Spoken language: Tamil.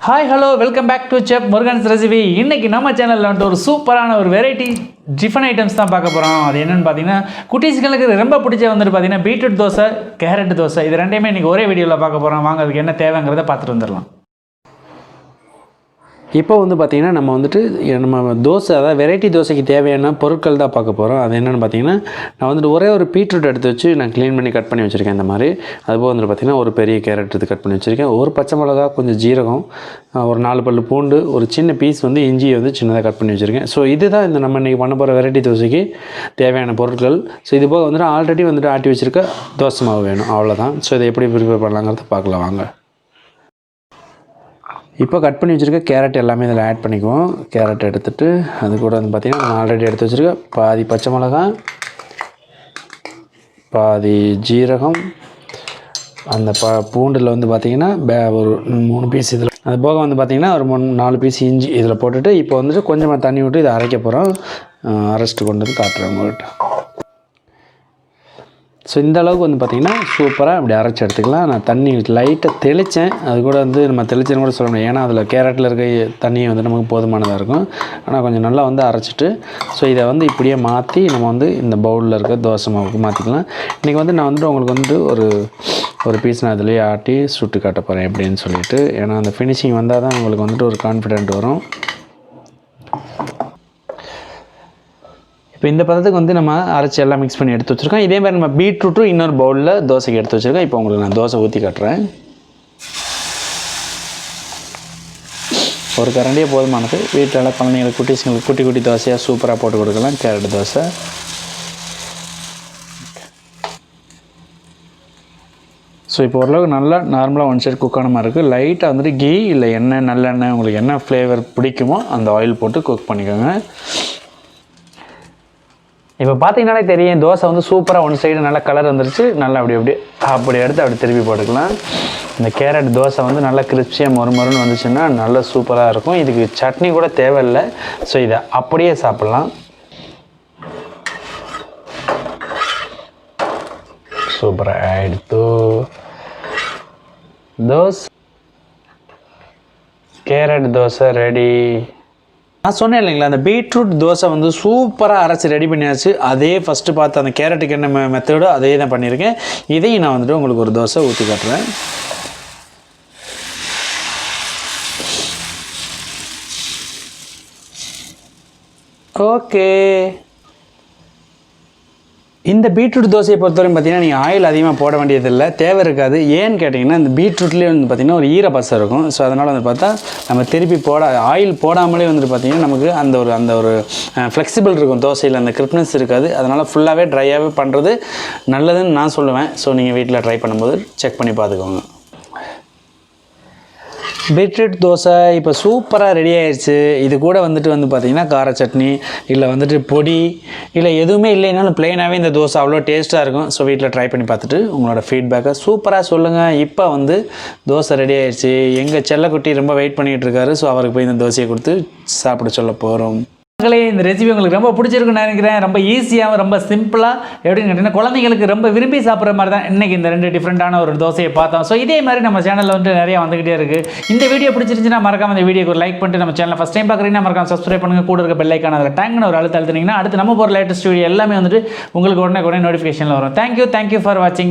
Hi, hello, welcome back to Chefmurugan'srecipe. இன்னைக்கு நம்ம சேனல்ல வந்து ஒரு சூப்பரான ஒரு வெரைட்டி டிஃபன் ஐட்டம்ஸ் தான் பார்க்க போறோம். அது என்னன்னு பாத்தீங்கன்னா குட்டீஸ்களுக்கு ரொம்ப பிடிச்ச வந்து பாத்தீங்கன்னா பீட்ரூட் தோசை, கேரட் தோசை. இது ரெண்டையுமே இன்னைக்கு ஒரே வீடியோல பார்க்க போறோம். வாங்க அதுக்கு என்ன தேவைங்கறத பார்த்துட்டு வந்துடலாம். இப்போ வந்து பார்த்திங்கன்னா நம்ம தோசை அதாவது வெரைட்டி தோசைக்கு தேவையான பொருட்கள் தான் பார்க்க போகிறோம். அது என்னென்னு பார்த்தீங்கன்னா நான் வந்துட்டு ஒரே ஒரு பீட்ரூட் எடுத்து வச்சு நான் க்ளீன் பண்ணி கட் பண்ணி வச்சுருக்கேன். இந்த மாதிரி அதுபோல் வந்துட்டு பார்த்திங்கன்னா ஒரு பெரிய கேரட் எடுத்து கட் பண்ணி வச்சுருக்கேன். ஒரு பச்சை மிளகா, கொஞ்சம் ஜீரகம், ஒரு 4 பல்லு பூண்டு, ஒரு சின்ன பீஸ் வந்து இஞ்சி வந்து சின்னதாக கட் பண்ணி வச்சுருக்கேன். ஸோ இதுதான் இந்த நம்ம இன்றைக்கி பண்ண போகிற வெரைட்டி தோசைக்கு தேவையான பொருட்கள். ஸோ இது போக வந்துட்டு ஆல்ரெடி வந்துட்டு ஆட்டி வச்சுருக்க தோசை மாவு வேணும், அவ்வளோதான். ஸோ இதை எப்படி ப்ரிப்பேர் பண்ணலாங்கிறத பார்க்கலாம் வாங்க. இப்போ கட் பண்ணி வச்சுருக்க கேரட் எல்லாமே இதில் ஆட் பண்ணிக்குவோம். கேரட் எடுத்துகிட்டு அது கூட வந்து பார்த்திங்கன்னா நம்ம ஆல்ரெடி எடுத்து வச்சுருக்க பாதி பச்சை மிளகா, பாதி ஜீரகம், அந்த பூண்டில் வந்து பார்த்திங்கன்னா ஒரு 3 பீஸ் இதில், அது போக வந்து பார்த்திங்கன்னா ஒரு 4 பீஸ் இஞ்சி இதில் போட்டுட்டு இப்போ வந்துட்டு கொஞ்சமாக தண்ணி விட்டு இதை அரைக்க போகிறோம். அரைச்சிட்டு கொண்டு வந்து காட்டுறேன் உங்கள்கிட்ட. ஸோ இந்த அளவுக்கு வந்து பார்த்திங்கன்னா சூப்பராக இப்படி அரைச்சி எடுத்துக்கலாம். நான் தண்ணி லைட்டாக தெளித்தேன், அது கூட வந்து நம்ம தெளிச்சேன்னு கூட சொல்ல முடியும், ஏன்னா அதில் கேரட்டில் இருக்க தண்ணியை வந்து நமக்கு போதுமானதாக இருக்கும். ஆனால் கொஞ்சம் நல்லா வந்து அரைச்சிட்டு ஸோ இதை வந்து இப்படியே மாற்றி நம்ம வந்து இந்த பவுலில் இருக்க தோசை மாவுக்கு மாற்றிக்கலாம். இன்றைக்கி வந்து நான் வந்துட்டு உங்களுக்கு வந்து ஒரு பீஸ் நான் அதிலேயே ஆட்டி சுட்டு காட்ட போகிறேன் எப்படின்னு சொல்லிட்டு. ஏன்னா அந்த ஃபினிஷிங் வந்தால் தான் உங்களுக்கு வந்துட்டு ஒரு கான்ஃபிடென்ட் வரும். இப்போ இந்த பதத்துக்கு வந்து நம்ம அரைச்சி எல்லாம் மிக்ஸ் பண்ணி எடுத்து வச்சுருக்கோம். இதே மாதிரி நம்ம பீட்ரூட்டும் இன்னொரு பவுலில் தோசைக்கு எடுத்து வச்சுருக்கோம். இப்போ உங்களுக்கு நான் தோசை ஊற்றி காட்டுறேன். ஒரு கரண்டியே போதுமானது. வீட்டில் குழந்தைங்களுக்கு குட்டீஸுங்களுக்கு குட்டி குட்டி தோசையாக சூப்பராக போட்டு கொடுக்கலாம். கேரட் தோசை. ஸோ இப்போ ஓரளவுக்கு நல்லா நார்மலாக ஒன் சைடு குக் ஆன மாதிரி இருக்குது. லைட்டாக வந்துட்டு கீ இல்லை எண்ணெய், நல்லெண்ணெய், உங்களுக்கு என்ன ஃப்ளேவர் பிடிக்குமோ அந்த ஆயில் போட்டு குக் பண்ணிக்கோங்க. இப்போ பார்த்தீங்கன்னாலே தெரியும், தோசை வந்து சூப்பராக ஒன் சைடு நல்லா கலர் வந்துருச்சு. நல்லா அப்படி எடுத்து அப்படி திருப்பி போட்டுக்கலாம். இந்த கேரட் தோசை வந்து நல்லா கிரிஸ்பியாக மொறுமொறுன்னு வந்துச்சுன்னா நல்லா சூப்பராக இருக்கும். இதுக்கு சட்னி கூட தேவையில்லை. ஸோ இதை அப்படியே சாப்பிட்லாம். சூப்பராக எடுத்து தோசை, கேரட் தோசை ரெடி. நான் சொன்னேன் இல்லைங்களா, அந்த பீட்ரூட் தோசை வந்து சூப்பராக அரைச்சி ரெடி பண்ணியாச்சு. அதே ஃபஸ்ட்டு பார்த்து அந்த கேரட்டுக்கு என்ன மெத்தடோ அதே தான் பண்ணியிருக்கேன். இதையும் நான் வந்துட்டு உங்களுக்கு ஒரு தோசை ஊற்றி காட்டுறேன். ஓகே, இந்த பீட்ரூட் தோசையை பொறுத்தவரைக்கும் பார்த்திங்கன்னா நீங்கள் ஆயில் அதிகமாக போட வேண்டியதில்லை, தேவை இருக்காது. ஏன்னு கேட்டிங்கன்னா இந்த பீட்ரூட்லேயே வந்து பார்த்திங்கன்னா ஒரு ஈரப்பசை இருக்கும். ஸோ அதனால் வந்து பார்த்தா நம்ம திருப்பி ஆயில் போடாமலே வந்துட்டு பார்த்திங்கன்னா நமக்கு அந்த ஒரு ஃப்ளெக்சிபிள் இருக்கும், தோசையில் அந்த கிரிப்னஸ் இருக்காது. அதனால் ஃபுல்லாகவே ட்ரையாகவே பண்ணுறது நல்லதுன்னு நான் சொல்லுவேன். ஸோ நீங்கள் வீட்டில் ட்ரை பண்ணும்போது செக் பண்ணி பார்த்துக்கோங்க. பீட்ரூட் தோசை இப்போ சூப்பராக ரெடி ஆயிடுச்சு. இது கூட வந்துட்டு வந்து பார்த்திங்கன்னா கார சட்னி இல்லை வந்துட்டு பொடி இல்லை எதுவுமே இல்லைனாலும் ப்ளெயினாகவே இந்த தோசை அவ்வளோ டேஸ்ட்டாக இருக்கும். ஸோ வீட்டில் ட்ரை பண்ணி பார்த்துட்டு உங்களோட ஃபீட்பேக்கை சூப்பராக சொல்லுங்கள். இப்போ வந்து தோசை ரெடி ஆயிடுச்சு. எங்கள் செல்லக்குட்டி ரொம்ப வெயிட் பண்ணிகிட்டு இருக்காரு. ஸோ அவருக்கு போய் இந்த தோசையை கொடுத்து சாப்பிட சொல்ல போகிறோம். இந்த ரெசிபி உங்களுக்கு ரொம்ப பிடிச்சிருக்குன்னு நினைக்கிறேன். ரொம்ப ஈஸியாகவும் ரொம்ப சிம்பிளாக எப்படின்னு கேட்டிங்கன்னா குழந்தைங்களுக்கு ரொம்ப விரும்பி சாப்பிட்ற மாதிரி தான் இன்றைக்கி இந்த 2 டிஃப்ரெண்ட்டான ஒரு தோசையை பார்த்தோம். ஸோ இதே மாதிரி நம்ம சேனலில் வந்து நிறையா வந்துகிட்டே இருக்குது. இந்த வீடியோ பிடிச்சிருந்துச்சுன்னா மறக்காம இந்த வீடியோக்கு ஒரு லைக் பண்ணிட்டு நம்ம சேனலை ஃபஸ்ட் டைம் பார்க்குறீங்கன்னா மறக்காம சப்ஸ்கிரைப் பண்ணுங்கள். கூட இருக்க பெல் ஐக்கான அதில் டேங்க்னு ஒரு அழுத்தினீங்கன்னா அடுத்து நம்ம போகிற லேட்டஸ்ட் வீடியோ எல்லாமே வந்துட்டு உங்களுக்கு உடனே நோட்டிஃபிகேஷனில் வரும். தேங்க்யூ ஃபார் வாட்சிங்.